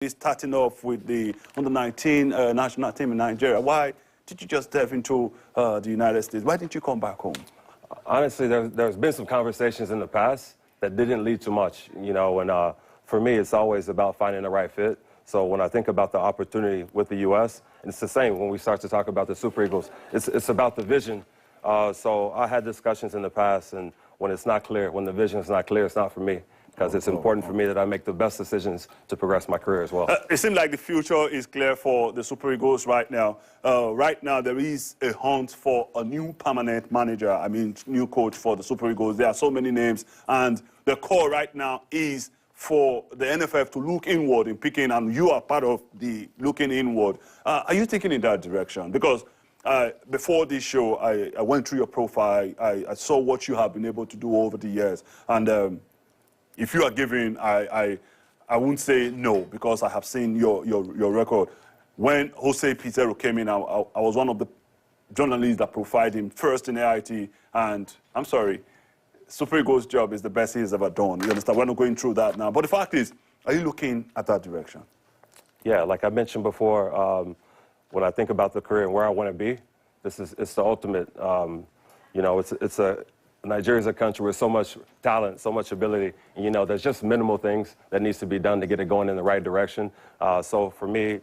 starting off with the under-19 national team in Nigeria. Why did you just delve into the United States? Why didn't you come back home? Honestly, there's been some conversations in the past that didn't lead to much, you know, and for me, it's always about finding the right fit. So when I think about the opportunity with the U.S., and it's the same when we start to talk about the Super Eagles, it's about the vision. So I had discussions in the past, and when it's not clear, when the vision is not clear, it's not for me, because it's important for me that I make the best decisions to progress my career as well. It seems like the future is clear for the Super Eagles right now. Right now, there is a hunt for a new permanent manager, new coach for the Super Eagles. There are so many names, and the call right now is for the NFF to look inward in picking, and you are part of the looking inward. Are you thinking in that direction? Because before this show, I went through your profile. I saw what you have been able to do over the years. And if you are giving, I won't say no, because I have seen your record. When Jose Pizarro came in, I was one of the journalists that profiled him first in AIT. And I'm sorry, Super Eagles' job is the best he's ever done. You understand? We're not going through that now. But the fact is, are you looking at that direction? Yeah, like I mentioned before, when I think about the career and where I want to be, it's the ultimate. You know, Nigeria's a country with so much talent, so much ability, and you know, there's just minimal things that needs to be done to get it going in the right direction. So for me,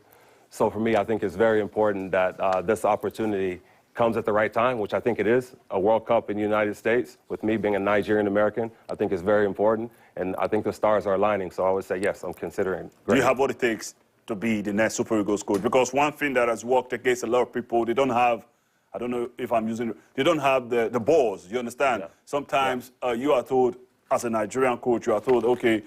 I think it's very important that this opportunity comes at the right time, which I think it is. A World Cup in the United States, with me being a Nigerian American, I think is very important, and I think the stars are aligning. So I would say yes, I'm considering. Do you have what it takes to be the next Super Eagles coach? Because one thing that has worked against a lot of people, they don't have, I don't know if I'm using it, they don't have the balls, you understand? Yeah. Sometimes you are told, as a Nigerian coach, you are told, okay,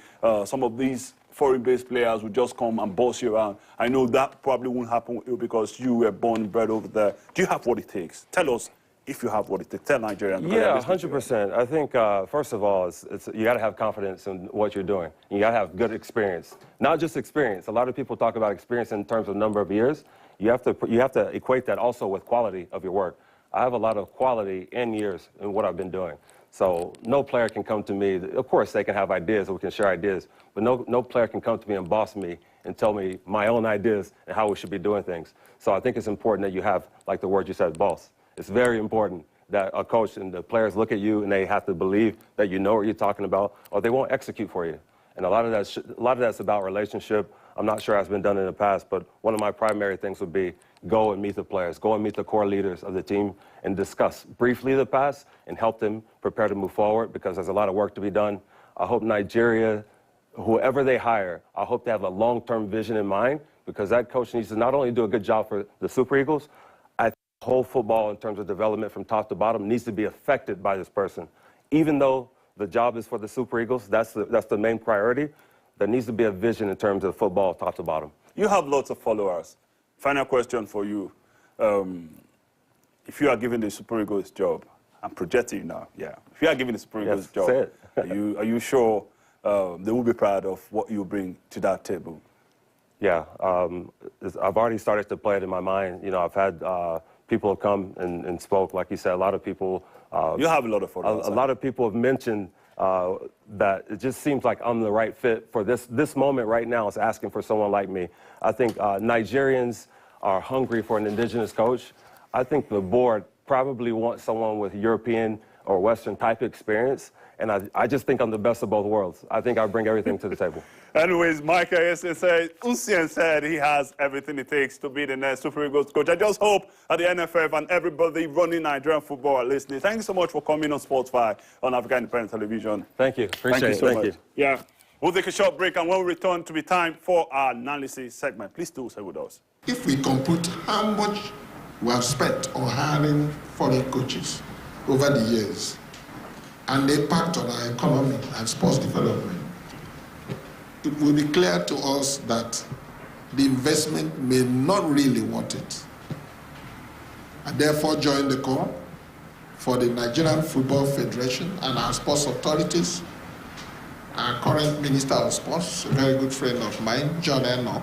some of these foreign-based players will just come and boss you around. I know that probably won't happen with you because you were born and bred over there. Do you have what it takes? Tell us if you have what it takes. Tell Nigerians. Yeah, 100%. I think, first of all, you got to have confidence in what you're doing. You got to have good experience. Not just experience. A lot of people talk about experience in terms of number of years. You have to equate that also with quality of your work. I have a lot of quality in years in what I've been doing. So no player can come to me. Of course, they can have ideas, we can share ideas, but no player can come to me and boss me and tell me my own ideas and how we should be doing things. So I think it's important that you have, like the word you said, boss. It's very important that a coach and the players look at you and they have to believe that you know what you're talking about, or they won't execute for you. And a lot of that's about relationship. I'm not sure that's been done in the past, but one of my primary things would be go and meet the players, go and meet the core leaders of the team and discuss briefly the past and help them prepare to move forward, because there's a lot of work to be done. I hope Nigeria, whoever they hire, I hope they have a long-term vision in mind, because that coach needs to not only do a good job for the Super Eagles, I think whole football in terms of development from top to bottom needs to be affected by this person. Even though the job is for the Super Eagles, that's the main priority, there needs to be a vision in terms of football top to bottom. You have lots of followers. Final question for you. If you are given the Super Eagles job, I'm projecting now, yeah. If you are given the Super Eagles job, are you sure they will be proud of what you bring to that table? Yeah, I've already started to play it in my mind. You know, I've had people have come and spoke, like you said, a lot of people. You have a lot of followers. A lot of people have mentioned that it just seems like I'm the right fit for this moment right now. Is asking for someone like me. I think Nigerians are hungry for an indigenous coach. I think the board probably wants someone with European or Western type experience, and I just think I'm the best of both worlds. I think I bring everything to the table. Anyways, Michael said, Nsiem said he has everything it takes to be the next Super Eagles coach. I just hope that the NFF and everybody running Nigerian football are listening. Thank you so much for coming on Sports 5 on Africa Independent Television. Thank you. Appreciate it. Thank you. Yeah. We'll take a short break, and when we return to be time for our analysis segment. Please do stay with us. If we compute how much we have spent on hiring foreign coaches over the years and the impact on our economy and sports development, it will be clear to us that the investment may not really want it. I therefore join the call for the Nigerian Football Federation and our sports authorities, our current Minister of Sports, a very good friend of mine, John Eno,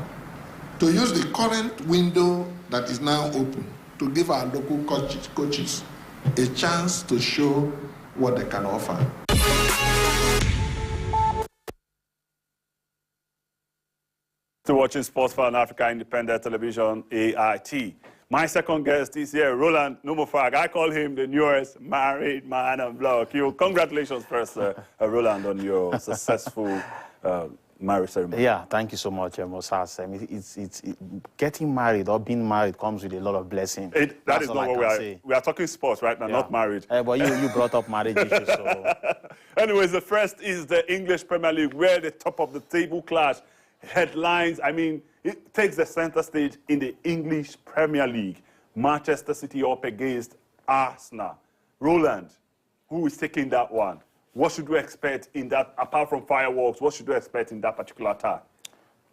to use the current window that is now open to give our local coaches a chance to show what they can offer. To watching Sports for Africa Independent Television, AIT. My second guest is here, Roland Numofag. I call him the newest married man on block. Congratulations first, Roland, on your successful marriage ceremony. Yeah, thank you so much, Mosas. Getting married or being married comes with a lot of blessing. That is not what we are talking sports right now, yeah. not marriage. But you brought up marriage issues, so... Anyways, the first is the English Premier League, where the top of the table clash headlines, I mean, it takes the center stage in the English Premier League. Manchester City up against Arsenal. Roland, who is taking that one? What should we expect in that, apart from fireworks, what should we expect in that particular attack?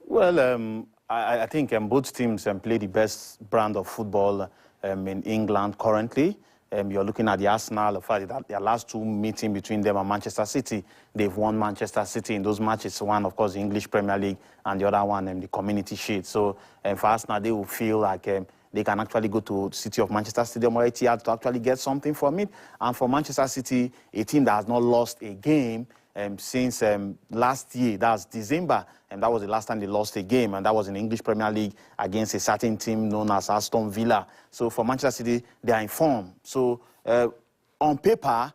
Well, I think both teams play the best brand of football in England currently. You're looking at the Arsenal, the fact that their last two meetings between them and Manchester City, they've won Manchester City in those matches. One, of course, the English Premier League, and the other one, the Community Shield. So for Arsenal, they will feel like they can actually go to City of Manchester Stadium or Etihad to actually get something from it. And for Manchester City, a team that has not lost a game since last year, that's December, and that was the last time they lost a game, and that was in the English Premier League against a certain team known as Aston Villa. So for Manchester City, they are in form. So on paper,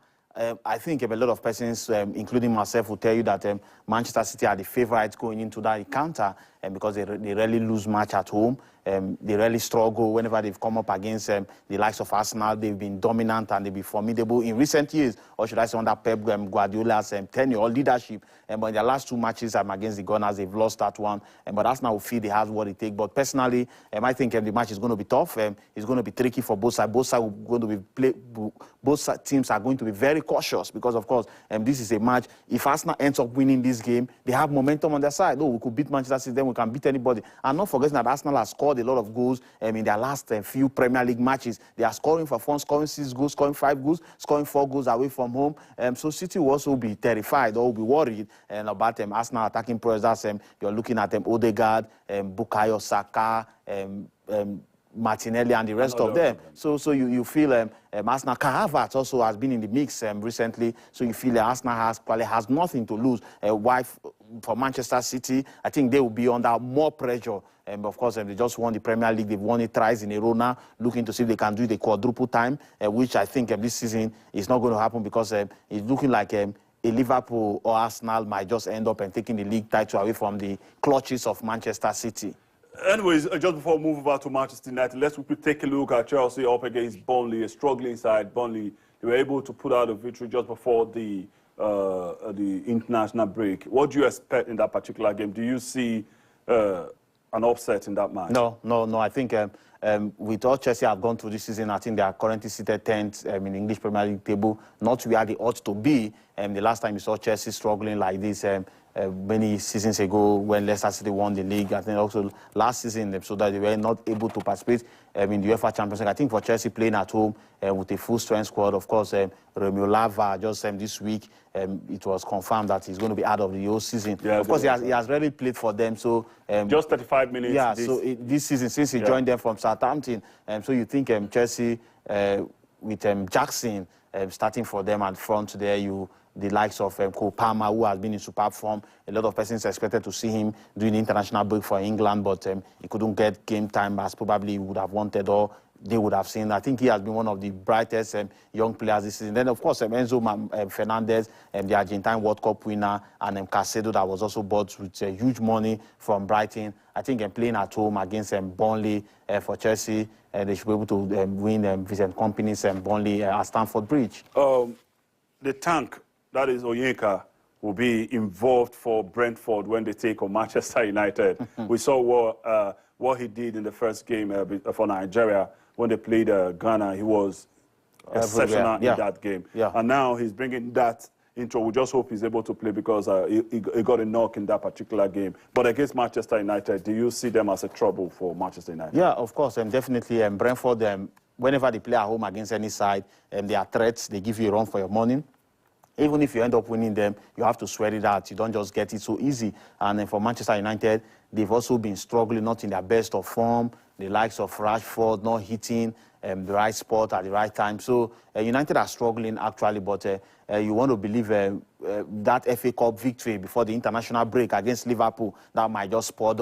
I think a lot of persons, including myself, will tell you that Manchester City are the favourites going into that encounter because they rarely lose match at home. They really struggle whenever they've come up against the likes of Arsenal. They've been dominant and they've been formidable in recent years, or should I say under Pep Guardiola's tenure or leadership. But in their last two matches against the Gunners, they've lost that one. But Arsenal will feel they have what it takes. But personally, I think the match is going to be tough. It's going to be tricky for both sides. Both sides are going to be both teams are going to be very cautious because, of course, this is a match. If Arsenal ends up winning this game, they have momentum on their side. Oh, we could beat Manchester City, then we can beat anybody. And not forgetting that Arsenal has scored a lot of goals in their last few Premier League matches. They are scoring for fun, scoring 6 goals, scoring 5 goals, scoring 4 goals away from home. So City will also be terrified or will be worried about Arsenal attacking players. That's you're looking at Odegaard, Bukayo Saka, Martinelli and the rest of them. So you feel Arsenal, Havertz also has been in the mix recently. So you feel Arsenal probably has nothing to lose. Why for Manchester City, I think they will be under more pressure. Of course, they just won the Premier League. They've won it thrice in a row now, looking to see if they can do the quadruple time, which I think this season is not going to happen because it's looking like a Liverpool or Arsenal might just end up taking the league title away from the clutches of Manchester City. Anyways, just before we move over to Manchester United, let's quickly take a look at Chelsea up against Burnley, a struggling side. Burnley, they were able to put out a victory just before the international break. What do you expect in that particular game? Do you see an upset in that match? No. I think with all Chelsea have gone through this season, I think they are currently seated 10th in the English Premier League table, not where they ought to be. The last time you saw Chelsea struggling like this many seasons ago when Leicester City won the league, I think also last season, so that they were not able to participate in the UEFA Champions League. I think for Chelsea playing at home with a full-strength squad, of course, Romeo Lava just this week, it was confirmed that he's going to be out of the whole season. Yeah, of course, he has really played for them. So just 35 minutes. Yeah, so this season, since he joined them from Southampton, so you think Chelsea with Jackson starting for them at front there, the likes of Cole Palmer, who has been in superb form. A lot of persons expected to see him doing the international break for England, but he couldn't get game time as probably he would have wanted or they would have seen. I think he has been one of the brightest young players this season. Then, of course, Enzo Fernandez, the Argentine World Cup winner, and Caicedo that was also bought with huge money from Brighton. I think playing at home against Burnley for Chelsea, they should be able to win Vincent Kompany's Burnley at Stamford Bridge. The tank, that is Onyeka, will be involved for Brentford when they take on Manchester United. We saw what he did in the first game for Nigeria when they played Ghana. He was exceptional in that game. Yeah. And now he's bringing that into. We just hope he's able to play because he got a knock in that particular game. But against Manchester United, do you see them as a trouble for Manchester United? Yeah, of course. Definitely. Brentford, whenever they play at home against any side, they are threats. They give you a run for your money. Even if you end up winning them, you have to sweat it out. You don't just get it so easy. And for Manchester United, they've also been struggling, not in their best of form. The likes of Rashford not hitting the right spot at the right time. So United are struggling actually, but you want to believe that FA Cup victory before the international break against Liverpool, that might just spur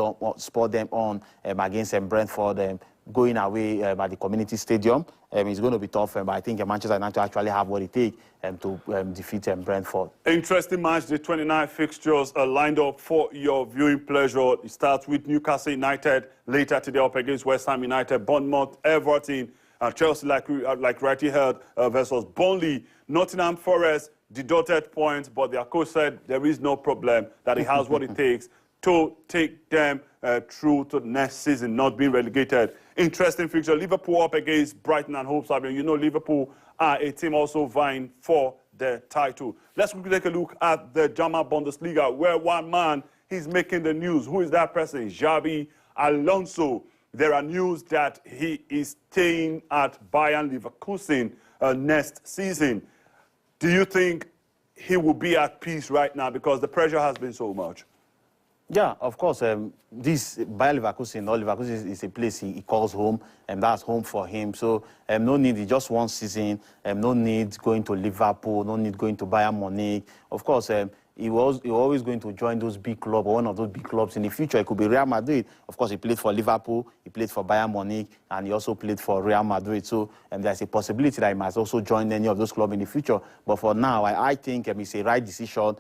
them on against Brentford, going away at the Community Stadium. It's going to be tough, but I think Manchester United actually have what it takes to defeat Brentford. Interesting match. The 29 fixtures are lined up for your viewing pleasure. It starts with Newcastle United later today up against West Ham United, Bournemouth, Everton, Chelsea, like rightly heard, versus Burnley. Nottingham Forest deducted points, but their coach said there is no problem, that he has what it takes to take them through to the next season, not being relegated. Interesting fixture. Liverpool up against Brighton and Hove Albion. You know Liverpool are a team also vying for the title. Let's quickly take a look at the German Bundesliga, where one man is making the news. Who is that person? Xabi Alonso. There are news that he is staying at Bayern Leverkusen next season. Do you think he will be at peace right now because the pressure has been so much? Yeah, of course. This Bayer Leverkusen is a place he calls home, and that's home for him. So no need, just one season. No need going to Liverpool. No need going to Bayern Munich. Of course, he was always going to join those big clubs, or one of those big clubs in the future. It could be Real Madrid. Of course, he played for Liverpool, he played for Bayern Munich, and he also played for Real Madrid. So there's a possibility that he might also join any of those clubs in the future. But for now, I think it's a right decision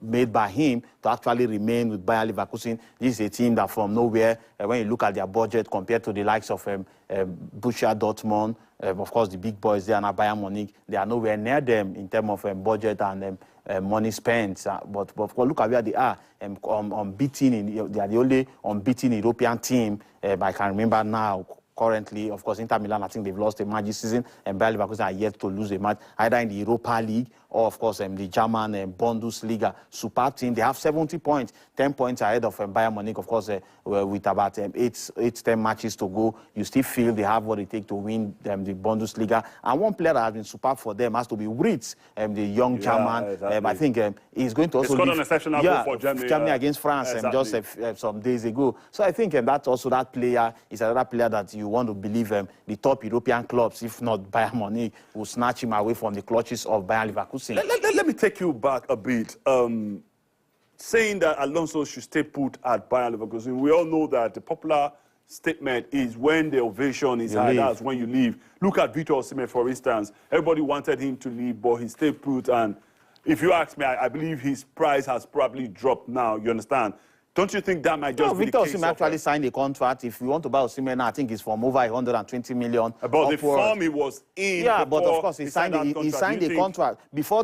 made by him to actually remain with Bayer Leverkusen. This is a team that from nowhere, when you look at their budget compared to the likes of Borussia Dortmund, of course, the big boys there, and Bayern Munich, they are nowhere near them in terms of budget and money spent. But look at where they are. Unbeaten they are the only unbeaten European team I can remember now. Currently, of course, Inter Milan, I think they've lost a match this season, and Bayer Leverkusen are yet to lose a match, either in the Europa League or, of course, the German Bundesliga. Superb team. They have 70 points, 10 points ahead of Bayern Munich, of course, with about 8-10 matches to go. You still feel they have what it takes to win the Bundesliga. And one player that has been superb for them has to be Ritz, the young German. Exactly. I think he's going to also scored an exceptional goal for Germany against France just some days ago. So I think that player is another player that you want to believe the top European clubs, if not Bayern Munich, will snatch him away from the clutches of Bayer Leverkusen. Let me take you back a bit. Saying that Alonso should stay put at Bayer Leverkusen, we all know that the popular statement is when the ovation is high, that's when you leave. Look at Victor Osimhen, for instance. Everybody wanted him to leave, but he stayed put. And if you ask me, I believe his price has probably dropped now, you understand? Don't you think that might just be the case? Victor Osimhen actually signed a contract. If you want to buy Osimhen now, I think it's from over 120 million. But the form he was in. Yeah, but of course he signed a contract. Before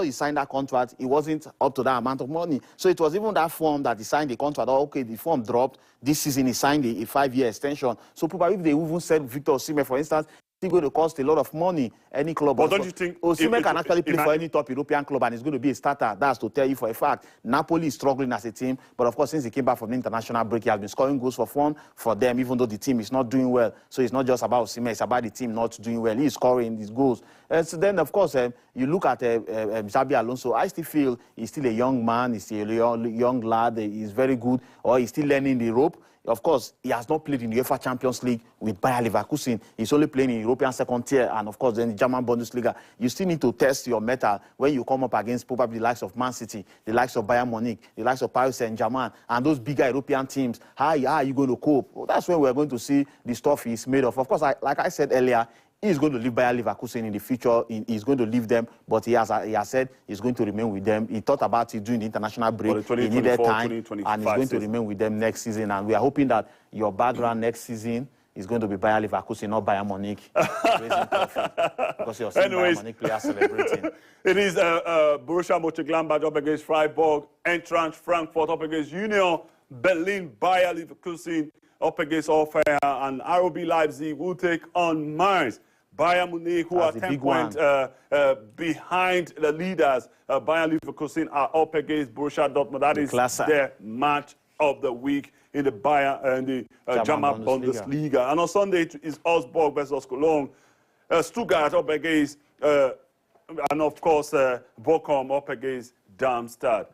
he signed that contract, it wasn't up to that amount of money. So it was even that form that he signed the contract. Oh, okay, the form dropped. This season he signed a 5-year extension. So probably if they even said Victor Osimhen, for instance, it's going to cost a lot of money, any club. But don't you think Osimhen can actually play for any top European club and it's going to be a starter? That's to tell you for a fact. Napoli is struggling as a team, but of course, since he came back from the international break, he has been scoring goals for fun for them, even though the team is not doing well. So it's not just about Osimhen, it's about the team not doing well. He's scoring these goals. So then, of course, you look at Xabi Alonso, I still feel he's still a young man, he's still a young lad, he's very good, or he's still learning the rope. Of course, he has not played in the UEFA Champions League with Bayer Leverkusen. He's only playing in European second tier and, of course, then the German Bundesliga. You still need to test your mettle when you come up against probably the likes of Man City, the likes of Bayern Munich, the likes of Paris Saint-Germain, and those bigger European teams. How are you going to cope? Well, that's when we're going to see the stuff he's made of. Of course, like I said earlier, he's going to leave Bayer Leverkusen in the future. He's going to leave them, but he has said he's going to remain with them. He thought about it during the international break. He needed time, and he's going to remain with them next season. And we are hoping that your background next season is going to be Bayer Leverkusen, not Bayern Munich. Because you're seeing Bayern Munich players celebrating. It is Borussia Mönchengladbach up against Freiburg, Eintracht Frankfurt up against Union Berlin, Bayer Leverkusen up against Hoffenheim, and RB Leipzig will take on Mainz. Bayern Munich, who are 10 points behind the leaders. Bayern Leverkusen are up against Borussia Dortmund. That is their match of the week in the German Bundesliga. And on Sunday, it is Augsburg versus Cologne. Stuttgart up against, and of course, Bochum up against Darmstadt.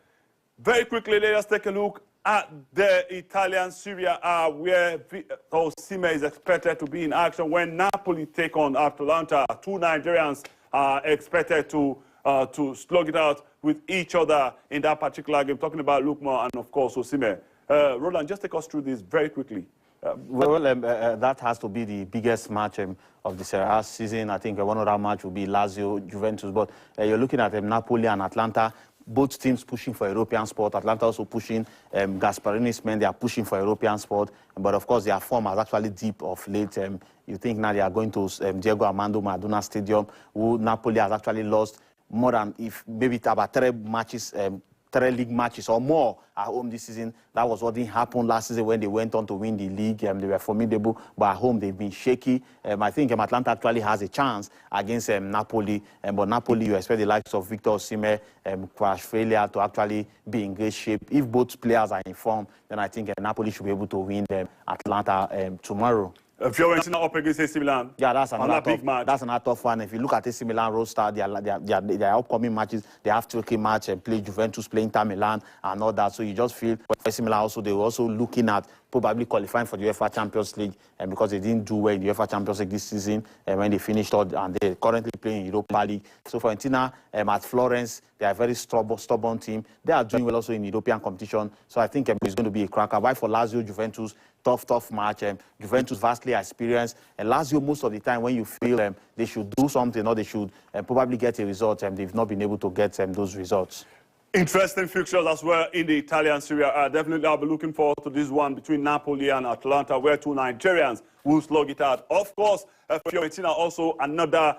Very quickly, let us take a look at the Italian Serie A, where Nsiem is expected to be in action when Napoli take on Atalanta. Two Nigerians are expected to slug it out with each other in that particular game. Talking about Lukman and, of course, Nsiem. Roland, just take us through this very quickly. That has to be the biggest match of the Serie A season. I think one other match will be Lazio, Juventus. But you're looking at Napoli and Atalanta. Both teams pushing for European sport. Atlanta also pushing. Gasparini's men, they are pushing for European sport. But of course, their form has actually dipped of late. You think now they are going to Diego Armando Maradona Stadium, who Napoli has actually lost more than maybe about 3 matches. 3 league matches or more at home this season. That was what didn't happen last season when they went on to win the league. They were formidable, but at home they've been shaky. I think Atlanta actually has a chance against Napoli. But Napoli, you expect the likes of Victor Osimhen, Kvaratskhelia to actually be in great shape. If both players are in form, then I think Napoli should be able to win Atlanta tomorrow. Fiorentina up against AC Milan. Yeah, that's another big match. That's another tough one. If you look at AC Milan roster, their upcoming matches, they have tricky match and play Juventus, play Inter Milan, and all that. So you just feel AC Milan also they were also looking at probably qualifying for the UEFA Champions League, and because they didn't do well in the UEFA Champions League this season, and when they finished out, and they're currently playing in Europa League. So Fiorentina at Florence, they are a very stubborn team. They are doing well also in European competition. So I think it's going to be a cracker. Why for Lazio, Juventus? Tough match. Juventus vastly experienced. And Lazio, most of the time, when you feel they should do something or they should probably get a result, they've not been able to get those results. Interesting fixtures as well in the Italian Serie A. Definitely, I'll be looking forward to this one between Napoli and Atalanta, where 2 Nigerians will slug it out. Of course, Fiorentina also another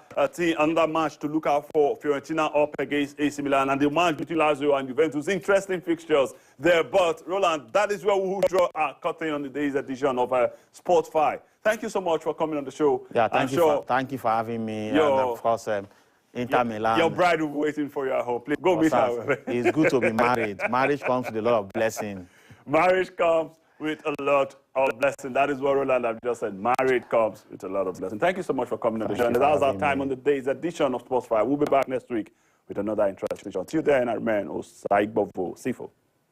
match to look out for. Fiorentina up against AC Milan, and the match between Lazio and Juventus. Interesting fixtures there. But Roland, that is where we will draw our curtain on today's edition of Sports 5. Thank you so much for coming on the show. Yeah, thank you for having me. And of course, Inter Milan. Your bride will be waiting for you at home. Please go meet her. It's good to be married. Marriage comes with a lot of blessing. Marriage comes with a lot of blessing. That is what Roland have just said. Marriage comes with a lot of blessing. Thank you so much for coming on the show. And that was our time on the day's edition of Sports 5. We'll be back next week with another interesting show. Until then, I remain Osai Bovo Sifo.